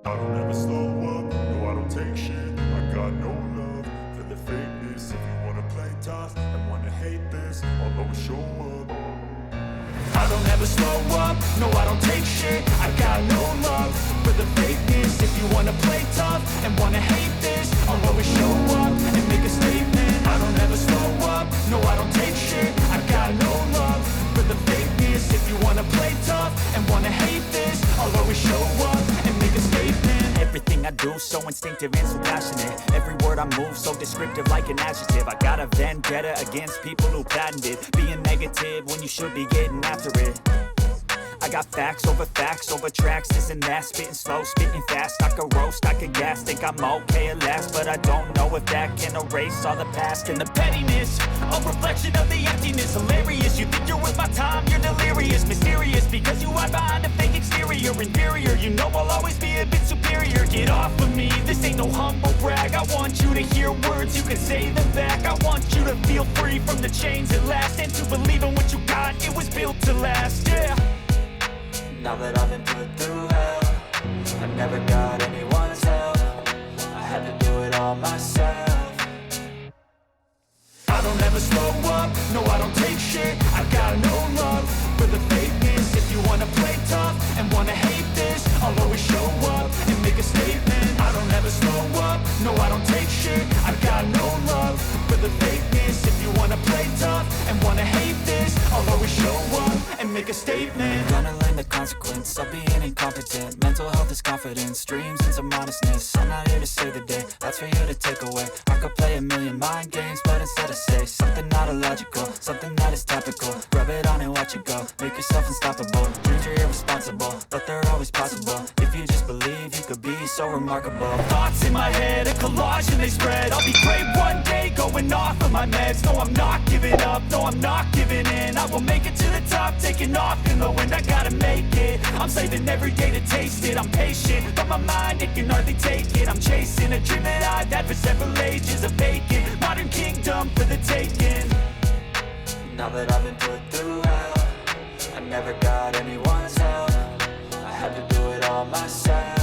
I don't ever slow up, no I don't take shit. I got no love for the fakeness. If you wanna play tough and wanna hate this, I'll always show up. I don't ever slow up, no I don't take shit. I got no love for the fakeness. If you wanna play tough and wanna hate this, I'll always show up and make a statement. I don't ever slow up, no I don't take shit. I got no love for the fakeness. If you wanna play tough and wanna hate this, I'll always show up and make a statement. Everything I do so instinctive and so passionate. Every word I move so descriptive like an adjective. I got a vendetta against people who patented being negative when you should be getting after it. I got facts over tracks, this and that. Spitting slow, spitting fast. I could roast, I could gas. Think I'm okay at last, but I don't know if that can erase all the past. And the pettiness, a reflection of the emptiness. Hilarious, you think you're worth my time, you're delirious. Mysterious, because you hide behind a fake exterior. Inferior, you know I'll always be a bit superior. Get off of me, this ain't no humble brag. I want you to hear words, you can say them back. I want you to feel free from the chains at last, and to believe in what you got, it was built to last, yeah. Now that I've been put through hell, I never got anyone's help. I had to do it all myself. I don't ever slow up, no I don't take shit. I got no love for the fakeness. If you wanna play tough and wanna hate this, I'll always show up and make a statement. I don't ever slow up, no I don't take shit. I got no love for the fakeness. If you wanna play tough and wanna hate this, I'll always show up and make a statement. Gonna learn the consequence of being incompetent. Mental health is confidence, dreams and some modestness. I'm not here to save the day, that's for you to take away. I could play a million mind games, but instead I say something not illogical, something that is topical. Rub it on and watch it go, make yourself unstoppable. Dreams are irresponsible, but they're always possible. If you just believe, you could be so remarkable. Thoughts in my head, a collage and they spread. I'll be great one day, going off of my meds. No, I'm not giving up, no, I'm not giving in. I will make it to the top, taking off in the wind. I gotta make it, I'm saving every day to taste it. I'm patient, but my mind, it can hardly take it. I'm chasing a dream that I've had for several ages. A vacant, modern kingdom for the taking. Now that I've been put through hell, I never got anyone's help. I had to do it all myself.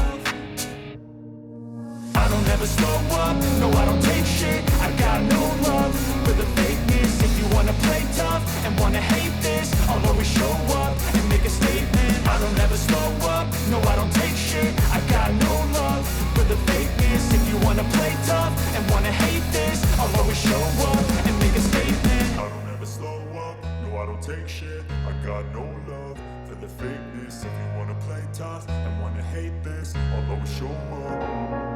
I don't ever slow up, no I don't take shit. I got no love for the fakeness. If you wanna play tough and wanna hate this, I'll always show up and make a statement. I don't ever slow up, no I don't take shit. I got no love for the fakeness. If you wanna play tough and wanna hate this, I'll always show up and make a statement. I don't ever slow up, no I don't take shit. I got no love for the fakeness. If you wanna play tough and wanna hate this, I'll always show up.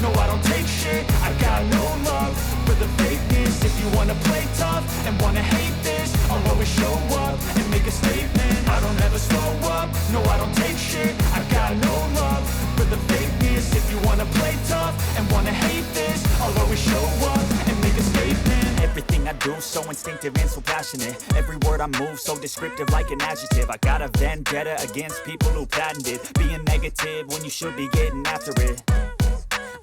no I don't take shit. I got no love for the fakeness. If you wanna play tough and wanna hate this, I'll always show up and make a statement. I don't ever slow up, no I don't take shit. I got no love for the fakeness. If you wanna play tough and wanna hate this, I'll always show up and make a statement. Everything I do so instinctive and so passionate. Every word I move so descriptive like an adjective. I got a vendetta against people who patented being negative when you should be getting after it.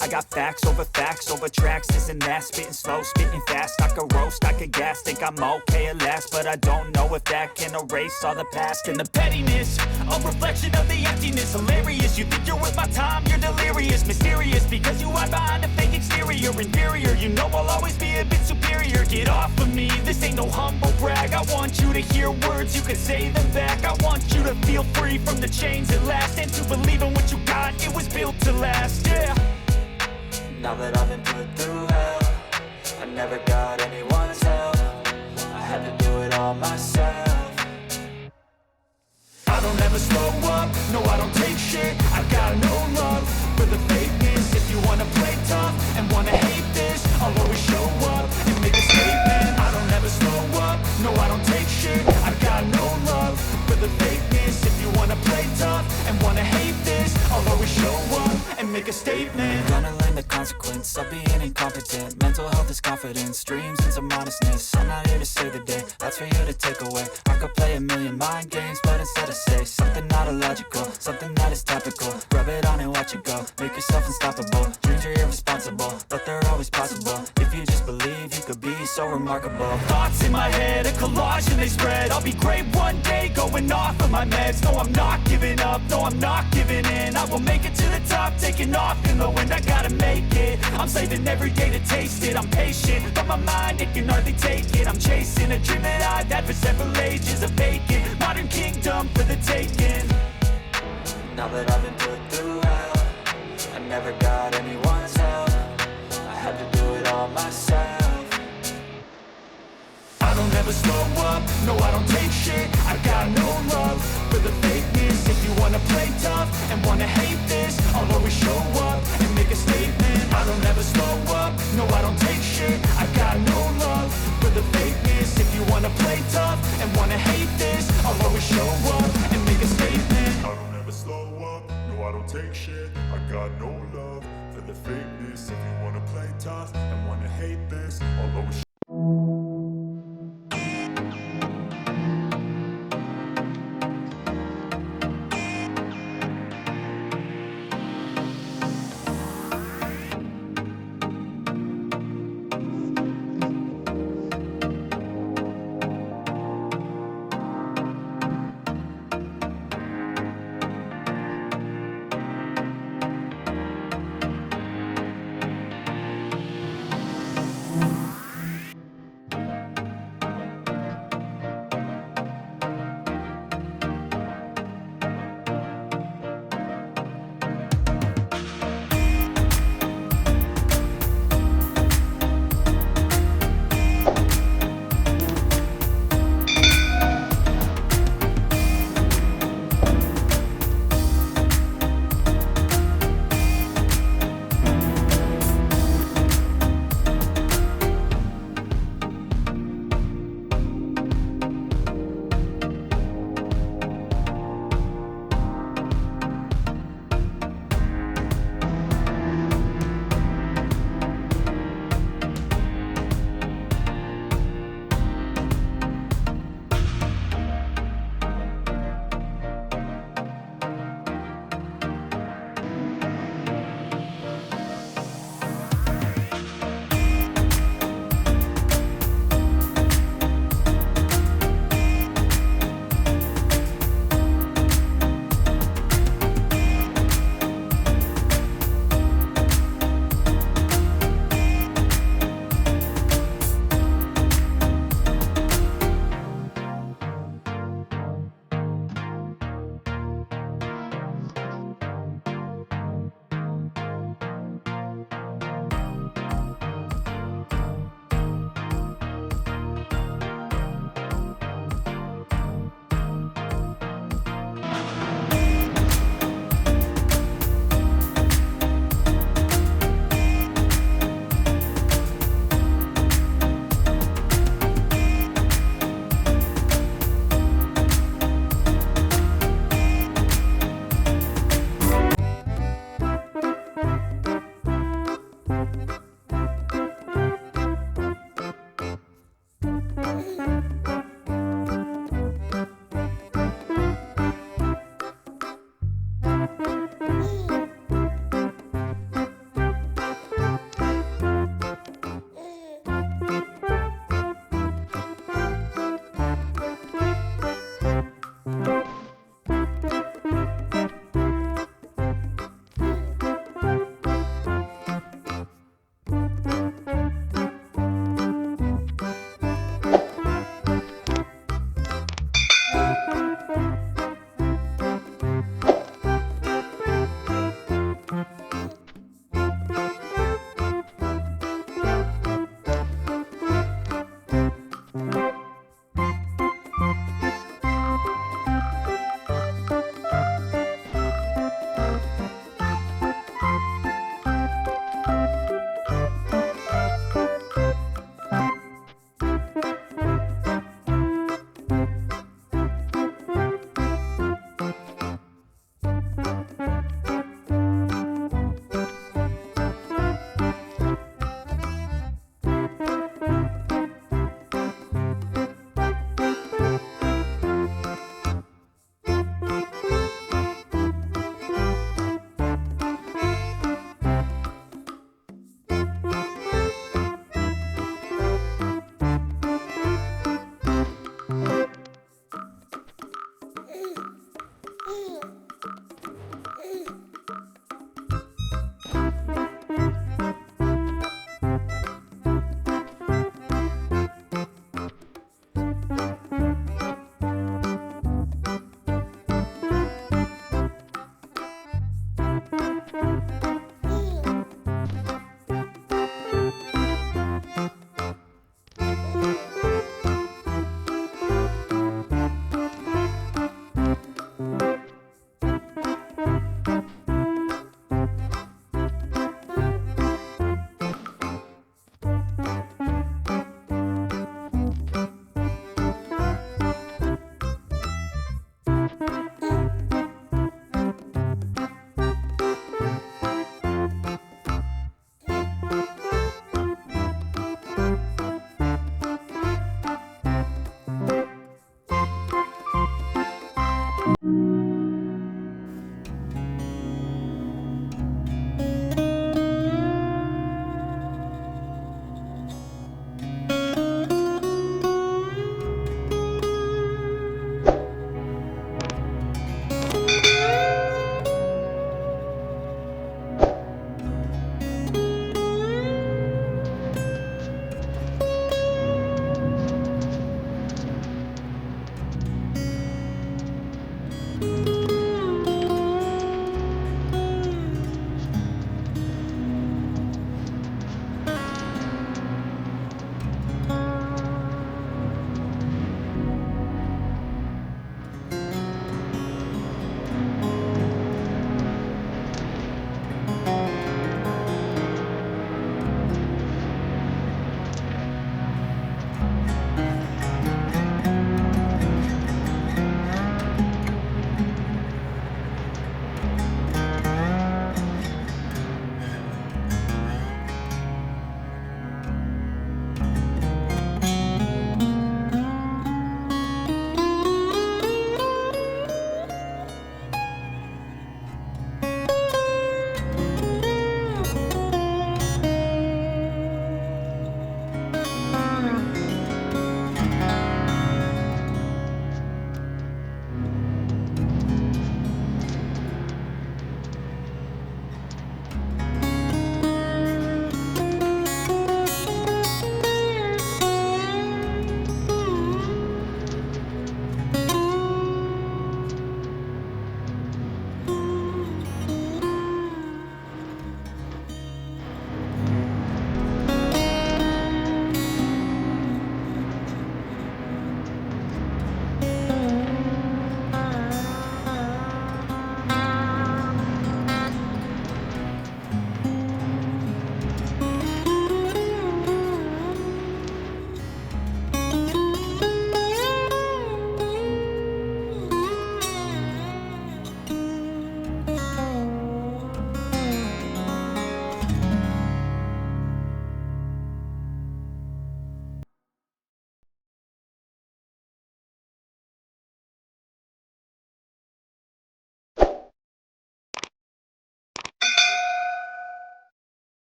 I got facts over tracks, this and that. Spitting slow, spitting fast. I could roast, I could gas. Think I'm okay at last, but I don't know if that can erase all the past. And the pettiness, a reflection of the emptiness. Hilarious, you think you're worth my time, you're delirious. Mysterious, because you hide behind a fake exterior. Inferior, you know I'll always be a bit superior. Get off of me, this ain't no humble brag. I want you to hear words, you can say them back. I want you to feel free from the chains at last, and to believe in what you got, it was built to last, yeah. Now that I've been put through hell, I never got anyone's help. I had to do it all myself. I don't ever slow up, no I don't take shit. I got no love for the fakeness. If you wanna play tough and wanna hate this, I'll always show up and make a statement. I don't ever slow up, no I don't take shit. I got no love for the fakeness. If you wanna play tough and wanna hate this, I'll always show up and make a statement. Gonna learn the consequence of being incompetent. Mental health is confidence, dreams and some modestness. I'm not here to save the day, that's for you to take away. I could play a million mind games, but instead I say something not illogical, something that is topical. Rub it on and watch it go, make yourself unstoppable. Dreams are irresponsible, but they're always possible. If you just believe, you could be so remarkable. Thoughts in my head, a collage and they spread. I'll be great one day, going off of my meds. No, I'm not giving up, no, I'm not giving in. I will make it to the top, taking off in the wind. I gotta make it, I'm saving every day to taste it. I'm patient, but my mind, it can hardly take it. I'm chasing a dream that I've had for several ages. A vacant, modern kingdom for the taking. Now that I've been put through hell, I never got anyone's help. I had to do it all myself. I don't ever slow up, no I don't take shit. I got no love for the fakeness. If you wanna play tough and wanna hate this, I'll always show up and make a statement. I don't ever slow up, no I don't take shit. I got no love for the fakeness. If you wanna play tough and wanna hate this, I'll always show up and make a statement. I don't ever slow up, no I don't take shit. I got no love for the fakeness. If you wanna play tough and wanna hate